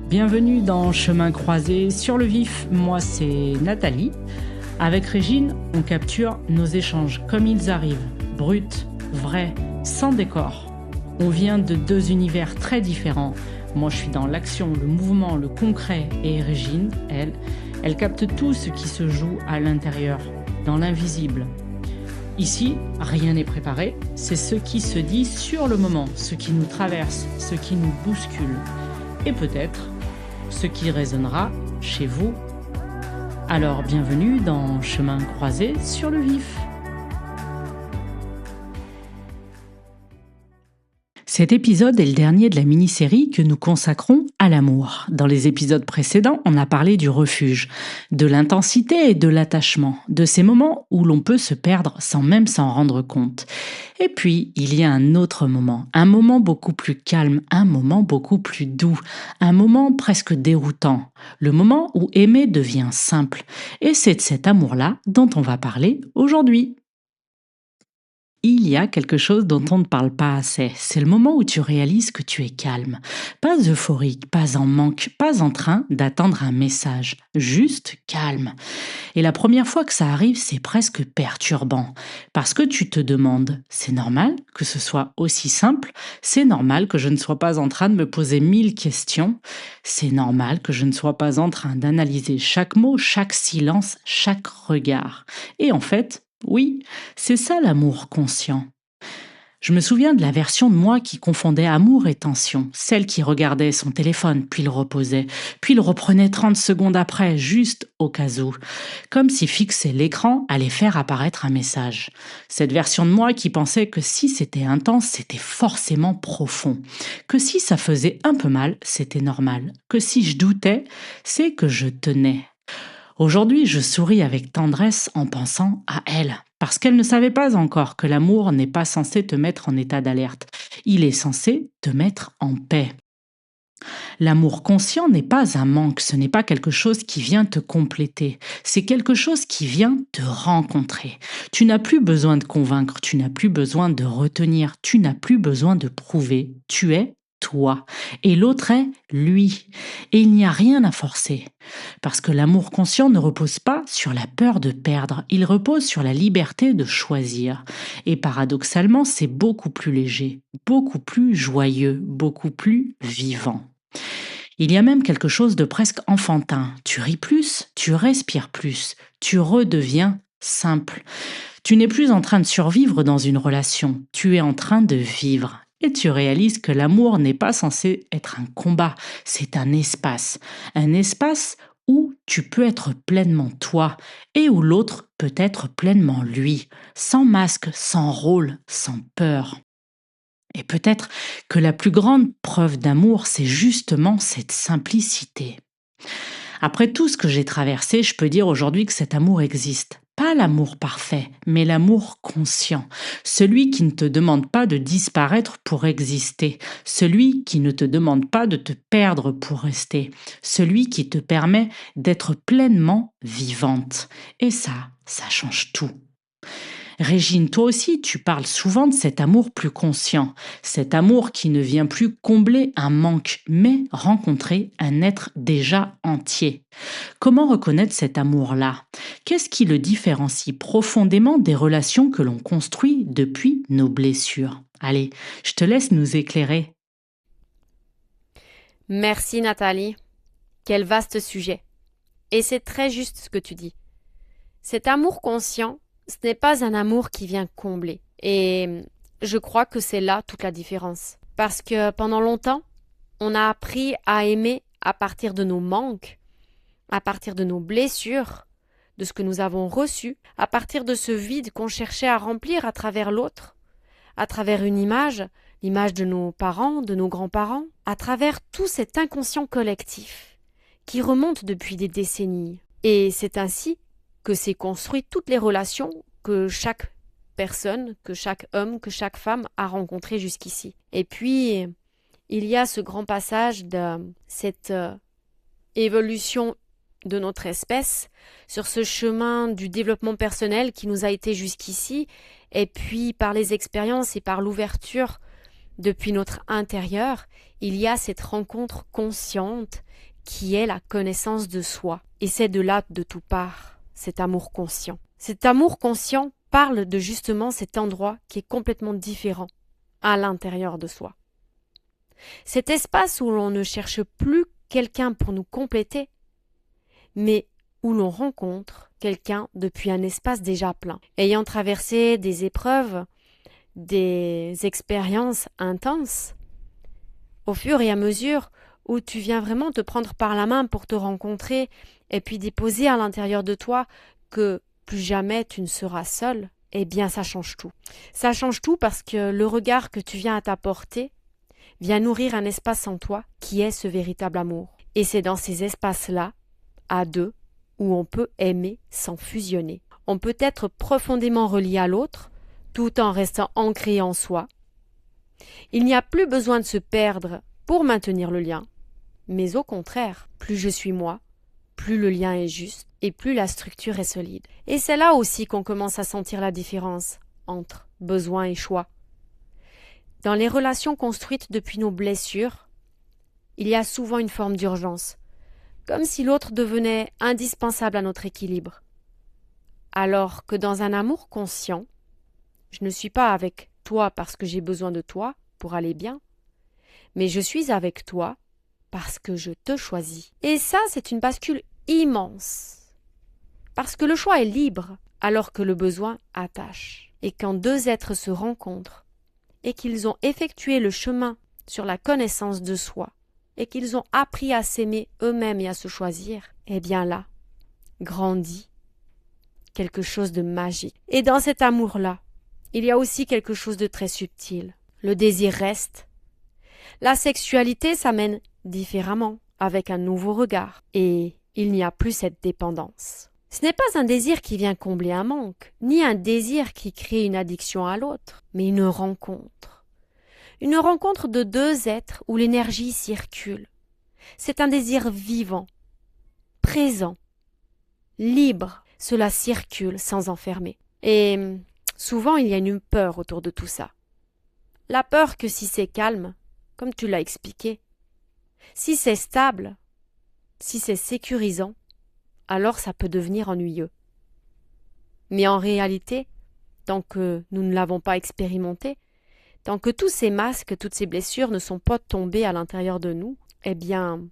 Bienvenue dans Chemin croisé sur le vif, moi c'est Nathalie. Avec Régine, on capture nos échanges comme ils arrivent, bruts, vrais, sans décor. On vient de deux univers très différents. Moi je suis dans l'action, le mouvement, le concret et Régine, elle capte tout ce qui se joue à l'intérieur, dans l'invisible. Ici, rien n'est préparé, c'est ce qui se dit sur le moment, ce qui nous traverse, ce qui nous bouscule. Et peut-être ce qui résonnera chez vous. Alors bienvenue dans Chemin croisé sur le vif. Cet épisode est le dernier de la mini-série que nous consacrons à l'amour. Dans les épisodes précédents, on a parlé du refuge, de l'intensité et de l'attachement, de ces moments où l'on peut se perdre sans même s'en rendre compte. Et puis, il y a un autre moment, un moment beaucoup plus calme, un moment beaucoup plus doux, un moment presque déroutant, le moment où aimer devient simple. Et c'est de cet amour-là dont on va parler aujourd'hui. Il y a quelque chose dont on ne parle pas assez. C'est le moment où tu réalises que tu es calme. Pas euphorique, pas en manque, pas en train d'attendre un message. Juste calme. Et la première fois que ça arrive, c'est presque perturbant. Parce que tu te demandes, c'est normal que ce soit aussi simple? C'est normal que je ne sois pas en train de me poser 1000 questions? C'est normal que je ne sois pas en train d'analyser chaque mot, chaque silence, chaque regard? Et en fait, oui, c'est ça l'amour conscient. Je me souviens de la version de moi qui confondait amour et tension, celle qui regardait son téléphone, puis le reposait, puis le reprenait 30 secondes après, juste au cas où, comme si fixer l'écran allait faire apparaître un message. Cette version de moi qui pensait que si c'était intense, c'était forcément profond, que si ça faisait un peu mal, c'était normal, que si je doutais, c'est que je tenais. Aujourd'hui, je souris avec tendresse en pensant à elle, parce qu'elle ne savait pas encore que l'amour n'est pas censé te mettre en état d'alerte. Il est censé te mettre en paix. L'amour conscient n'est pas un manque, ce n'est pas quelque chose qui vient te compléter, c'est quelque chose qui vient te rencontrer. Tu n'as plus besoin de convaincre, tu n'as plus besoin de retenir, tu n'as plus besoin de prouver, tu es toi, et l'autre est lui. Et il n'y a rien à forcer, parce que l'amour conscient ne repose pas sur la peur de perdre, il repose sur la liberté de choisir. Et paradoxalement, c'est beaucoup plus léger, beaucoup plus joyeux, beaucoup plus vivant. Il y a même quelque chose de presque enfantin. Tu ris plus, tu respires plus, tu redeviens simple. Tu n'es plus en train de survivre dans une relation, tu es en train de vivre. Et tu réalises que l'amour n'est pas censé être un combat, c'est un espace où tu peux être pleinement toi et où l'autre peut être pleinement lui, sans masque, sans rôle, sans peur. Et peut-être que la plus grande preuve d'amour, c'est justement cette simplicité. Après tout ce que j'ai traversé, je peux dire aujourd'hui que cet amour existe. Pas l'amour parfait, mais l'amour conscient. Celui qui ne te demande pas de disparaître pour exister. Celui qui ne te demande pas de te perdre pour rester. Celui qui te permet d'être pleinement vivante. Et ça change tout. Régine, toi aussi, tu parles souvent de cet amour plus conscient, cet amour qui ne vient plus combler un manque, mais rencontrer un être déjà entier. Comment reconnaître cet amour-là? Qu'est-ce qui le différencie profondément des relations que l'on construit depuis nos blessures? Allez, je te laisse nous éclairer. Merci Nathalie. Quel vaste sujet. Et c'est très juste ce que tu dis. Cet amour conscient, ce n'est pas un amour qui vient combler. Et je crois que c'est là toute la différence. Parce que pendant longtemps, on a appris à aimer à partir de nos manques, à partir de nos blessures, de ce que nous avons reçu, à partir de ce vide qu'on cherchait à remplir à travers l'autre, à travers une image, l'image de nos parents, de nos grands-parents, à travers tout cet inconscient collectif qui remonte depuis des décennies. Et c'est ainsi que s'est construit toutes les relations que chaque personne, que chaque homme, que chaque femme a rencontrées jusqu'ici. Et puis, il y a ce grand passage de cette évolution de notre espèce sur ce chemin du développement personnel qui nous a été jusqu'ici, et puis par les expériences et par l'ouverture Depuis notre intérieur, il y a cette rencontre consciente qui est la connaissance de soi. Et c'est de là de tout part, cet amour conscient. Cet amour conscient parle de justement cet endroit qui est complètement différent à l'intérieur de soi. Cet espace où l'on ne cherche plus quelqu'un pour nous compléter, mais où l'on rencontre quelqu'un depuis un espace déjà plein. Ayant traversé des épreuves, des expériences intenses, au fur et à mesure où tu viens vraiment te prendre par la main pour te rencontrer et puis déposer à l'intérieur de toi que plus jamais tu ne seras seul, eh bien ça change tout. Ça change tout parce que le regard que tu viens à t'apporter vient nourrir un espace en toi qui est ce véritable amour. Et c'est dans ces espaces-là, à deux, où on peut aimer sans fusionner. On peut être profondément relié à l'autre, tout en restant ancré en soi. Il n'y a plus besoin de se perdre pour maintenir le lien, mais au contraire, plus je suis moi, plus le lien est juste et plus la structure est solide. Et c'est là aussi qu'on commence à sentir la différence entre besoin et choix. Dans les relations construites depuis nos blessures, il y a souvent une forme d'urgence, comme si l'autre devenait indispensable à notre équilibre. Alors que dans un amour conscient, je ne suis pas avec toi parce que j'ai besoin de toi pour aller bien, mais je suis avec toi parce que je te choisis. Et ça, c'est une bascule immense. Parce que le choix est libre, alors que le besoin attache. Et quand deux êtres se rencontrent, et qu'ils ont effectué le chemin sur la connaissance de soi, et qu'ils ont appris à s'aimer eux-mêmes et à se choisir, eh bien là, grandit quelque chose de magique. Et dans cet amour-là, il y a aussi quelque chose de très subtil. Le désir reste. La sexualité s'amène différemment, avec un nouveau regard, et il n'y a plus cette dépendance. Ce n'est pas un désir qui vient combler un manque, ni un désir qui crée une addiction à l'autre, mais une rencontre. Une rencontre de deux êtres où l'énergie circule. C'est un désir vivant, présent, libre. Cela circule sans enfermer. Et souvent, il y a une peur autour de tout ça. La peur que si c'est calme, comme tu l'as expliqué, si c'est stable, si c'est sécurisant, alors ça peut devenir ennuyeux. Mais en réalité, tant que nous ne l'avons pas expérimenté, tant que tous ces masques, toutes ces blessures ne sont pas tombés à l'intérieur de nous, eh bien,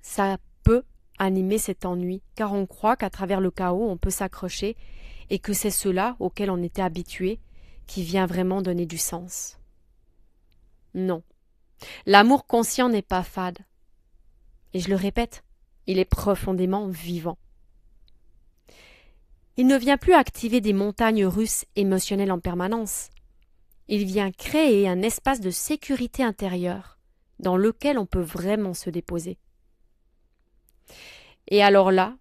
ça peut animer cet ennui, car on croit qu'à travers le chaos, on peut s'accrocher et que c'est cela auquel on était habitué qui vient vraiment donner du sens. Non. L'amour conscient n'est pas fade. Et je le répète, il est profondément vivant. Il ne vient plus activer des montagnes russes émotionnelles en permanence. Il vient créer un espace de sécurité intérieure dans lequel on peut vraiment se déposer. Et alors là,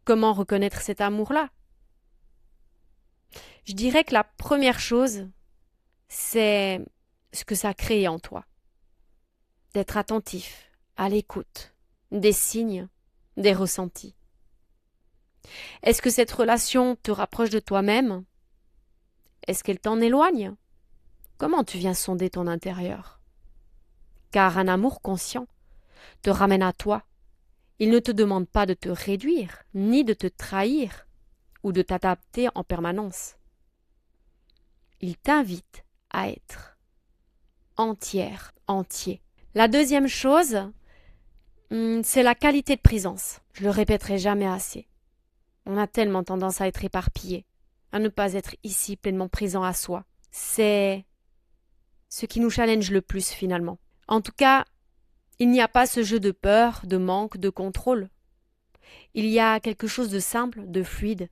comment reconnaître cet amour-là? Je dirais que la première chose, c'est ce que ça crée en toi. D'être attentif, à l'écoute, des signes, des ressentis. Est-ce que cette relation te rapproche de toi-même? Est-ce qu'elle t'en éloigne? Comment tu viens sonder ton intérieur? Car un amour conscient te ramène à toi. Il ne te demande pas de te réduire, ni de te trahir, ou de t'adapter en permanence. Il t'invite à être entière, entier. La deuxième chose, c'est la qualité de présence. Je le répéterai jamais assez. On a tellement tendance à être éparpillé, à ne pas être ici pleinement présent à soi. C'est ce qui nous challenge le plus finalement. En tout cas, il n'y a pas ce jeu de peur, de manque, de contrôle. Il y a quelque chose de simple, de fluide,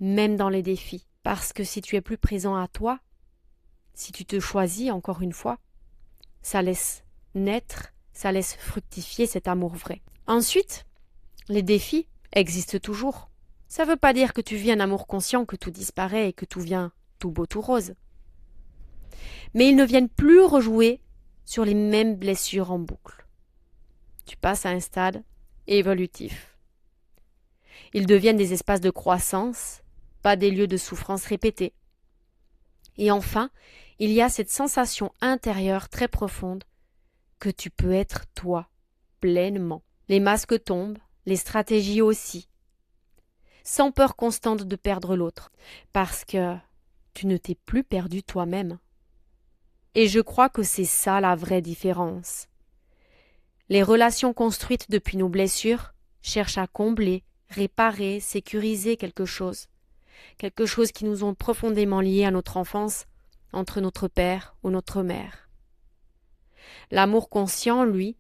même dans les défis. Parce que si tu es plus présent à toi, si tu te choisis encore une fois, ça laisse naître, ça laisse fructifier cet amour vrai. Ensuite, les défis existent toujours. Ça ne veut pas dire que tu vis un amour conscient, que tout disparaît et que tout vient tout beau, tout rose. Mais ils ne viennent plus rejouer sur les mêmes blessures en boucle. Tu passes à un stade évolutif. Ils deviennent des espaces de croissance, pas des lieux de souffrance répétée. Et enfin, il y a cette sensation intérieure très profonde que tu peux être toi, pleinement. Les masques tombent, les stratégies aussi, sans peur constante de perdre l'autre, parce que tu ne t'es plus perdu toi-même. Et je crois que c'est ça la vraie différence. Les relations construites depuis nos blessures cherchent à combler, réparer, sécuriser quelque chose qui nous ont profondément liés à notre enfance, entre notre père ou notre mère. L'amour conscient, lui,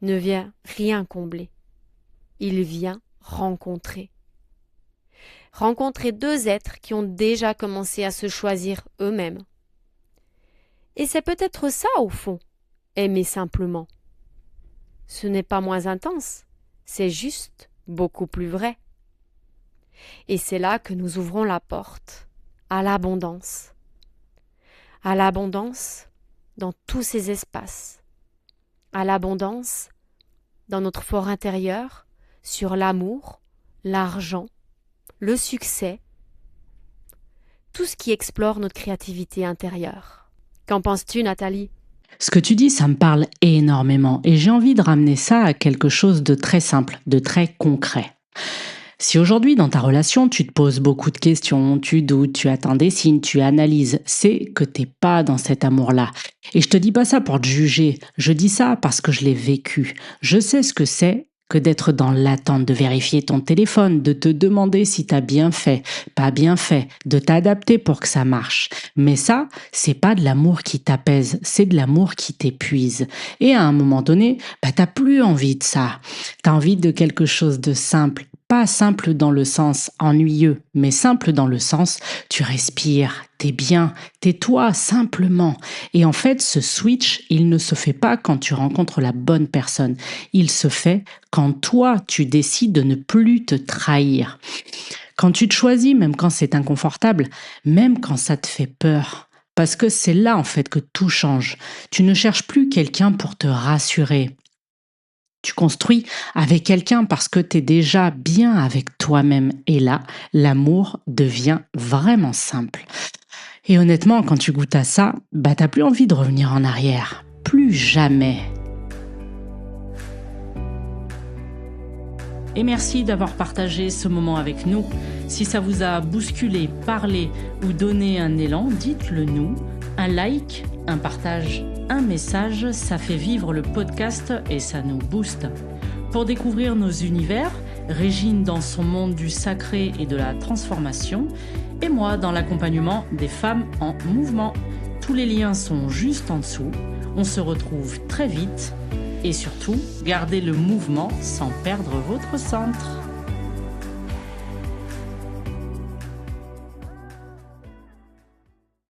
ne vient rien combler. Il vient rencontrer. Rencontrer deux êtres qui ont déjà commencé à se choisir eux-mêmes. Et c'est peut-être ça, au fond, aimer simplement. Ce n'est pas moins intense, c'est juste beaucoup plus vrai. Et c'est là que nous ouvrons la porte à l'abondance. À l'abondance dans tous ces espaces. À l'abondance dans notre fort intérieur, sur l'amour, l'argent, le succès, tout ce qui explore notre créativité intérieure. Qu'en penses-tu, Nathalie ? Ce que tu dis, ça me parle énormément et j'ai envie de ramener ça à quelque chose de très simple, de très concret. Si aujourd'hui dans ta relation tu te poses beaucoup de questions, tu doutes, tu attends des signes, tu analyses, c'est que t'es pas dans cet amour-là. Et je te dis pas ça pour te juger, je dis ça parce que je l'ai vécu. Je sais ce que c'est que d'être dans l'attente, de vérifier ton téléphone, de te demander si t'as bien fait, pas bien fait, de t'adapter pour que ça marche. Mais ça, c'est pas de l'amour qui t'apaise, c'est de l'amour qui t'épuise. Et à un moment donné, t'as plus envie de ça. T'as envie de quelque chose de simple. Pas simple dans le sens ennuyeux, mais simple dans le sens tu respires, t'es bien, t'es toi simplement. Et en fait, ce switch, il ne se fait pas quand tu rencontres la bonne personne. Il se fait quand toi, tu décides de ne plus te trahir. Quand tu te choisis, même quand c'est inconfortable, même quand ça te fait peur. Parce que c'est là, en fait, que tout change. Tu ne cherches plus quelqu'un pour te rassurer. Tu construis avec quelqu'un parce que tu es déjà bien avec toi-même. Et là, l'amour devient vraiment simple. Et honnêtement, quand tu goûtes à ça, t'as plus envie de revenir en arrière. Plus jamais. Et merci d'avoir partagé ce moment avec nous. Si ça vous a bousculé, parlé ou donné un élan, dites-le nous. Un like, un partage, un message, ça fait vivre le podcast et ça nous booste. Pour découvrir nos univers, Régine dans son monde du sacré et de la transformation, et moi dans l'accompagnement des femmes en mouvement. Tous les liens sont juste en dessous. On se retrouve très vite et surtout, gardez le mouvement sans perdre votre centre.